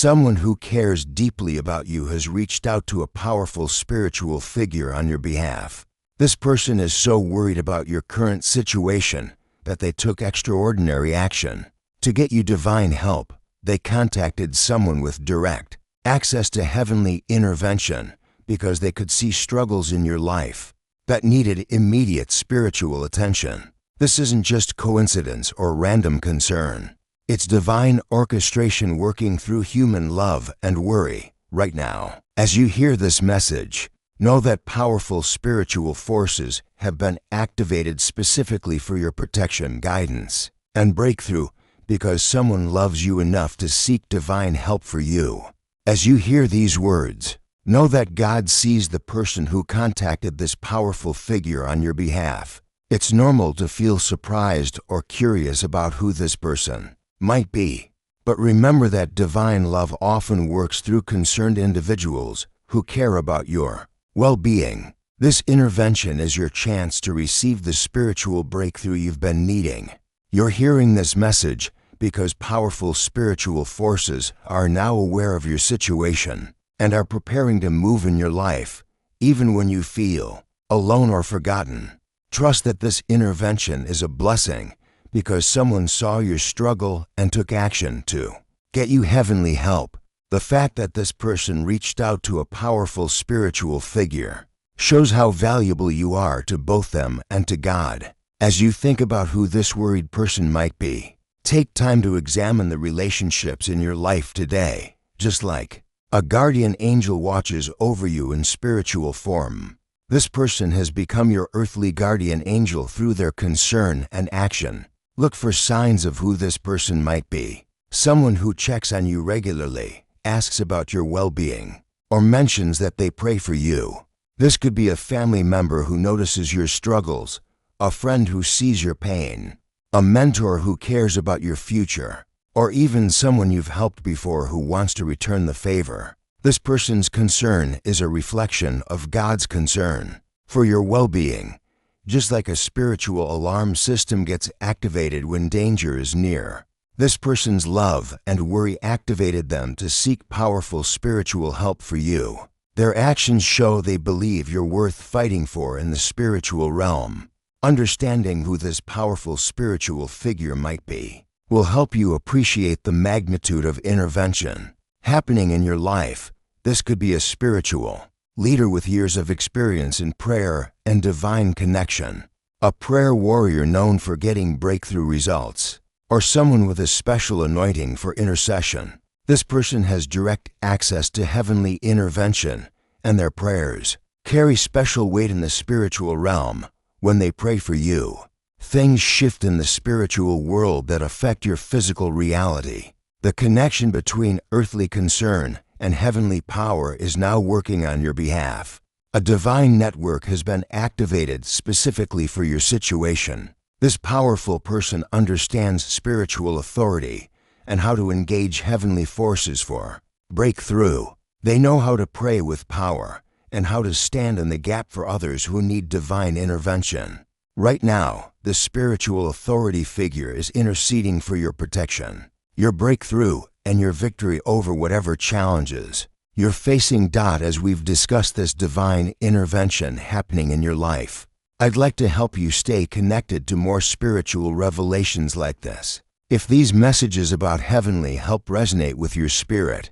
Someone who cares deeply about you has reached out to a powerful spiritual figure on your behalf. This person is so worried about your current situation that they took extraordinary action. To get you divine help, they contacted someone with direct access to heavenly intervention because they could see struggles in your life that needed immediate spiritual attention. This isn't just coincidence or random concern. It's divine orchestration working through human love and worry right now. As you hear this message, know that powerful spiritual forces have been activated specifically for your protection, guidance, and breakthrough because someone loves you enough to seek divine help for you. As you hear these words, know that God sees the person who contacted this powerful figure on your behalf. It's normal to feel surprised or curious about who this person might be, but remember that divine love often works through concerned individuals who care about your well-being. This intervention is your chance to receive the spiritual breakthrough you've been needing. You're hearing this message because powerful spiritual forces are now aware of your situation and are preparing to move in your life, even when you feel alone or forgotten. Trust that this intervention is a blessing because someone saw your struggle and took action to get you heavenly help. The fact that this person reached out to a powerful spiritual figure shows how valuable you are to both them and to God. As you think about who this worried person might be, take time to examine the relationships in your life today. Just like a guardian angel watches over you in spiritual form, this person has become your earthly guardian angel through their concern and action. Look for signs of who this person might be. Someone who checks on you regularly, asks about your well-being, or mentions that they pray for you. This could be a family member who notices your struggles, a friend who sees your pain, a mentor who cares about your future, or even someone you've helped before who wants to return the favor. This person's concern is a reflection of God's concern for your well-being. Just like a spiritual alarm system gets activated when danger is near, this person's love and worry activated them to seek powerful spiritual help for you. Their actions show they believe you're worth fighting for in the spiritual realm. Understanding who this powerful spiritual figure might be will help you appreciate the magnitude of intervention happening in your life. This could be a spiritual leader with years of experience in prayer and divine connection, a prayer warrior known for getting breakthrough results, or someone with a special anointing for intercession. This person has direct access to heavenly intervention, and their prayers carry special weight in the spiritual realm. When they pray for you, things shift in the spiritual world that affect your physical reality. The connection between earthly concern and heavenly power is now working on your behalf. A divine network has been activated specifically for your situation. This powerful person understands spiritual authority and how to engage heavenly forces for breakthrough. They know how to pray with power and how to stand in the gap for others who need divine intervention. Right now, the spiritual authority figure is interceding for your protection, your breakthrough, and your victory over whatever challenges you're facing. As we've discussed this divine intervention happening in your life, I'd like to help you stay connected to more spiritual revelations like this. If these messages about heavenly help resonate with your spirit,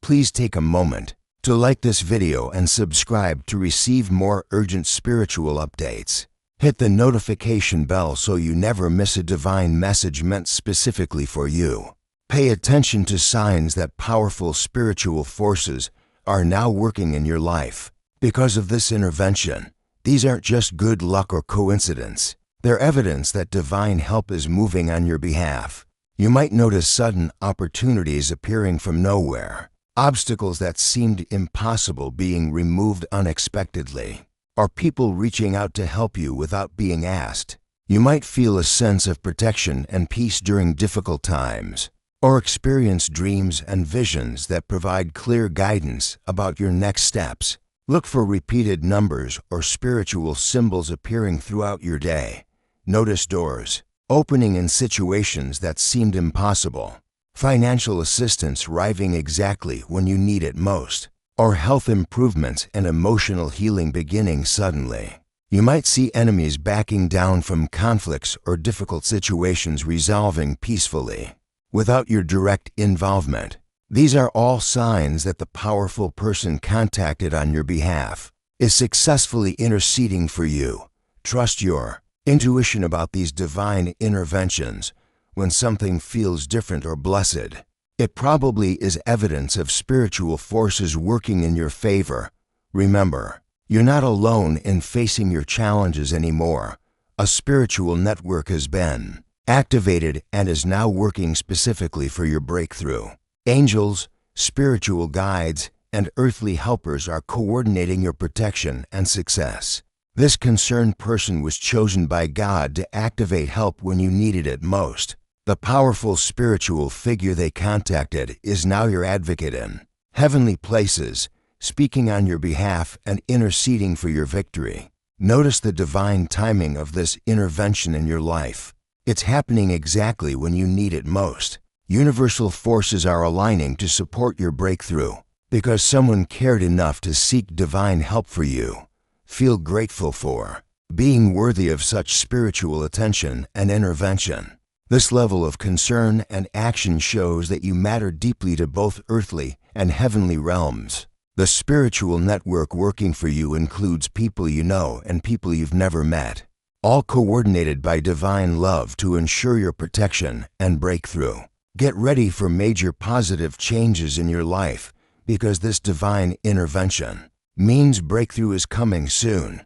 please take a moment to like this video and subscribe to receive more urgent spiritual updates. Hit the notification bell so you never miss a divine message meant specifically for you. Pay attention to signs that powerful spiritual forces are now working in your life. Because of this intervention, these aren't just good luck or coincidence. They're evidence that divine help is moving on your behalf. You might notice sudden opportunities appearing from nowhere, obstacles that seemed impossible being removed unexpectedly, or people reaching out to help you without being asked. You might feel a sense of protection and peace during difficult times, or experience dreams and visions that provide clear guidance about your next steps. Look for repeated numbers or spiritual symbols appearing throughout your day. Notice doors opening in situations that seemed impossible. financial assistance arriving exactly when you need it most, or health improvements and emotional healing beginning suddenly. You might see enemies backing down from conflicts or difficult situations resolving peacefully, without your direct involvement. These are all signs that the powerful person contacted on your behalf is successfully interceding for you. Trust your intuition about these divine interventions when something feels different or blessed. It probably is evidence of spiritual forces working in your favor. Remember, you're not alone in facing your challenges anymore. A spiritual network has been activated and is now working specifically for your breakthrough. Angels, spiritual guides, and earthly helpers are coordinating your protection and success. This concerned person was chosen by God to activate help when you needed it most. The powerful spiritual figure they contacted is now your advocate in heavenly places, speaking on your behalf and interceding for your victory. Notice the divine timing of this intervention in your life. It's happening exactly when you need it most. Universal forces are aligning to support your breakthrough because someone cared enough to seek divine help for you. Feel grateful for being worthy of such spiritual attention and intervention. This level of concern and action shows that you matter deeply to both earthly and heavenly realms. The spiritual network working for you includes people you know and people you've never met, all coordinated by divine love to ensure your protection and breakthrough. Get ready for major positive changes in your life because this divine intervention means breakthrough is coming soon.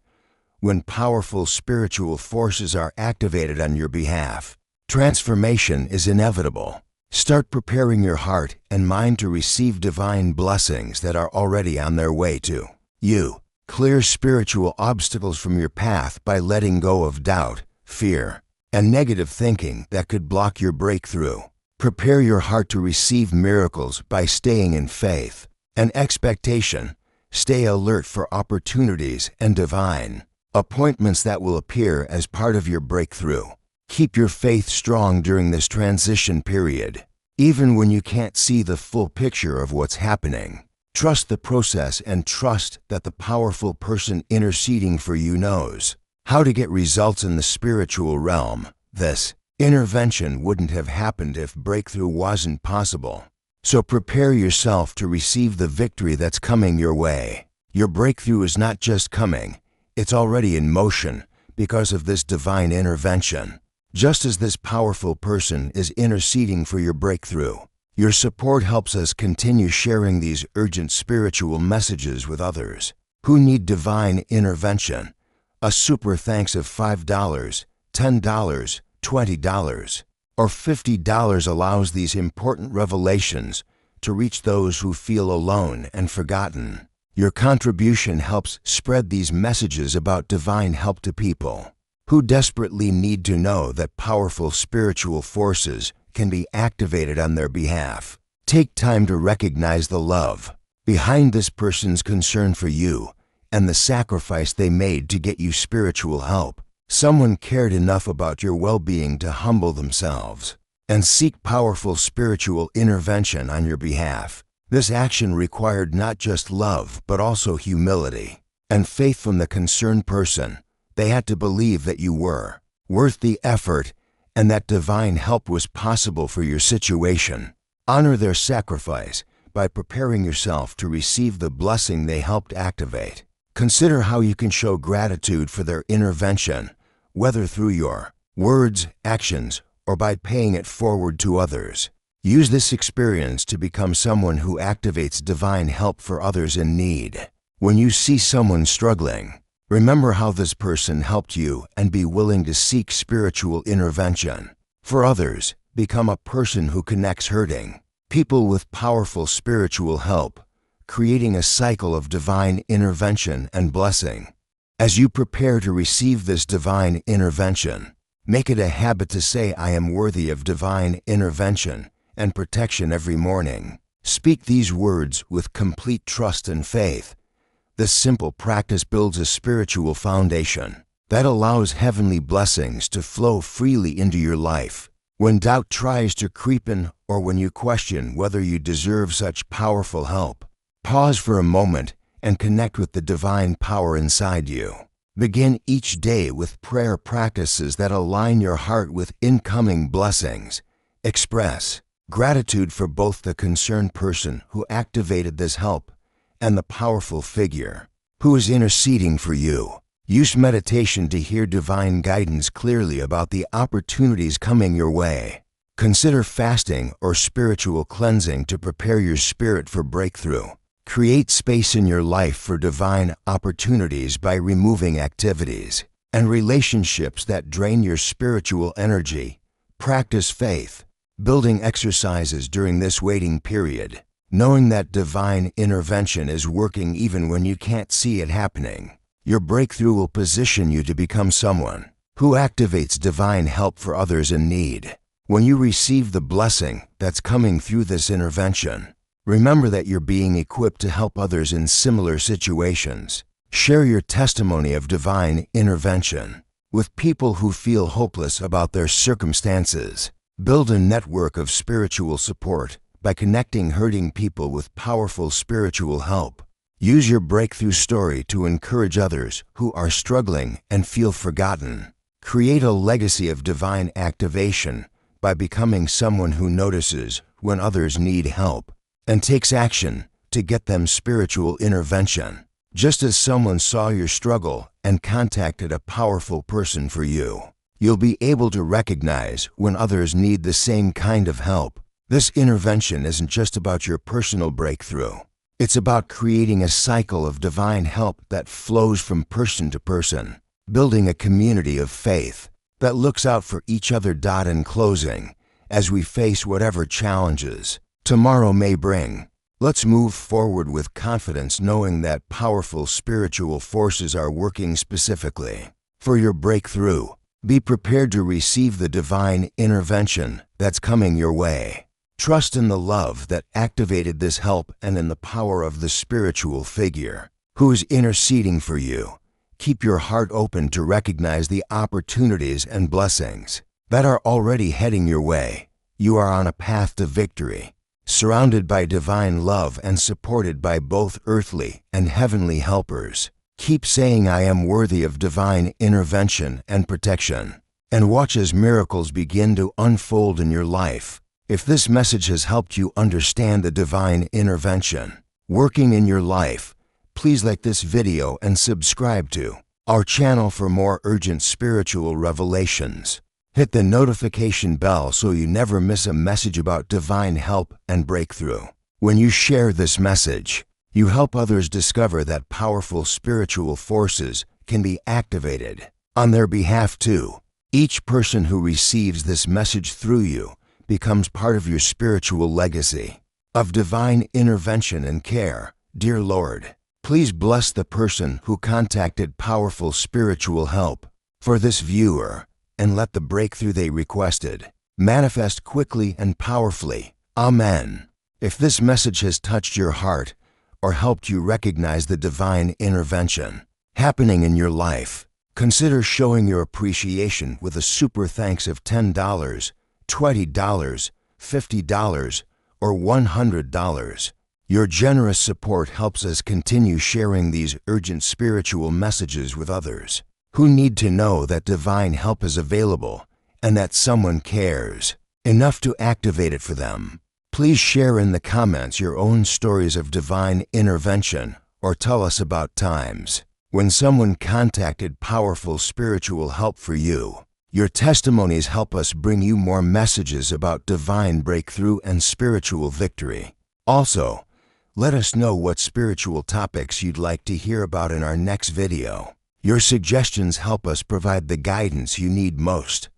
When powerful spiritual forces are activated on your behalf, transformation is inevitable. Start preparing your heart and mind to receive divine blessings that are already on their way to you. Clear spiritual obstacles from your path by letting go of doubt, fear, and negative thinking that could block your breakthrough. Prepare your heart to receive miracles by staying in faith and expectation. Stay alert for opportunities and divine appointments that will appear as part of your breakthrough. Keep your faith strong during this transition period. Even when you can't see the full picture of what's happening, trust the process and trust that the powerful person interceding for you knows how to get results in the spiritual realm. This intervention wouldn't have happened if breakthrough wasn't possible. So prepare yourself to receive the victory that's coming your way. Your breakthrough is not just coming, it's already in motion because of this divine intervention. Just as this powerful person is interceding for your breakthrough, your support helps us continue sharing these urgent spiritual messages with others who need divine intervention. A super thanks of $5, $10, $20, or $50 allows these important revelations to reach those who feel alone and forgotten. Your contribution helps spread these messages about divine help to people who desperately need to know that powerful spiritual forces can be activated on their behalf. Take time to recognize the love behind this person's concern for you and the sacrifice they made to get you spiritual help. Someone cared enough about your well-being to humble themselves and seek powerful spiritual intervention on your behalf. This action required not just love, but also humility and faith from the concerned person. They had to believe that you were worth the effort and that divine help was possible for your situation. Honor their sacrifice by preparing yourself to receive the blessing they helped activate. Consider how you can show gratitude for their intervention, whether through your words, actions, or by paying it forward to others. Use this experience to become someone who activates divine help for others in need. When you see someone struggling, remember how this person helped you and be willing to seek spiritual intervention. For others, become a person who connects hurting people with powerful spiritual help, creating a cycle of divine intervention and blessing. As you prepare to receive this divine intervention, make it a habit to say, "I am worthy of divine intervention and protection" every morning. Speak these words with complete trust and faith. This simple practice builds a spiritual foundation that allows heavenly blessings to flow freely into your life. When doubt tries to creep in or when you question whether you deserve such powerful help. Pause for a moment and connect with the divine power inside you. Begin each day with prayer practices that align your heart with incoming blessings. Express gratitude for both the concerned person who activated this help and the powerful figure who is interceding for you. Use meditation to hear divine guidance clearly about the opportunities coming your way. Consider fasting or spiritual cleansing to prepare your spirit for breakthrough. Create space in your life for divine opportunities by removing activities and relationships that drain your spiritual energy. Practice faith building exercises during this waiting period, knowing that divine intervention is working even when you can't see it happening. Your breakthrough will position you to become someone who activates divine help for others in need. When you receive the blessing that's coming through this intervention, remember that you're being equipped to help others in similar situations. Share your testimony of divine intervention with people who feel hopeless about their circumstances. Build a network of spiritual support by connecting hurting people with powerful spiritual help. Use your breakthrough story to encourage others who are struggling and feel forgotten. Create a legacy of divine activation by becoming someone who notices when others need help and takes action to get them spiritual intervention. Just as someone saw your struggle and contacted a powerful person for you, you'll be able to recognize when others need the same kind of help. This intervention isn't just about your personal breakthrough. It's about creating a cycle of divine help that flows from person to person, building a community of faith that looks out for each other. In closing, as we face whatever challenges tomorrow may bring, let's move forward with confidence, knowing that powerful spiritual forces are working specifically for your breakthrough. Be prepared to receive the divine intervention that's coming your way. Trust in the love that activated this help and in the power of the spiritual figure who is interceding for you. Keep your heart open to recognize the opportunities and blessings that are already heading your way. You are on a path to victory, surrounded by divine love and supported by both earthly and heavenly helpers. Keep saying, "I am worthy of divine intervention and protection," and watch as miracles begin to unfold in your life. If this message has helped you understand the divine intervention working in your life, please like this video and subscribe to our channel for more urgent spiritual revelations. Hit the notification bell so you never miss a message about divine help and breakthrough. When you share this message, you help others discover that powerful spiritual forces can be activated on their behalf too. Each person who receives this message through you becomes part of your spiritual legacy of divine intervention and care. Dear Lord, please bless the person who contacted powerful spiritual help for this viewer, and let the breakthrough they requested manifest quickly and powerfully. Amen. If this message has touched your heart or helped you recognize the divine intervention happening in your life, consider showing your appreciation with a super thanks of $10, $20, $50, or $100. Your generous support helps us continue sharing these urgent spiritual messages with others who need to know that divine help is available and that someone cares enough to activate it for them. Please share in the comments your own stories of divine intervention, or tell us about times when someone contacted powerful spiritual help for you. Your testimonies help us bring you more messages about divine breakthrough and spiritual victory. Also, let us know what spiritual topics you'd like to hear about in our next video. Your suggestions help us provide the guidance you need most.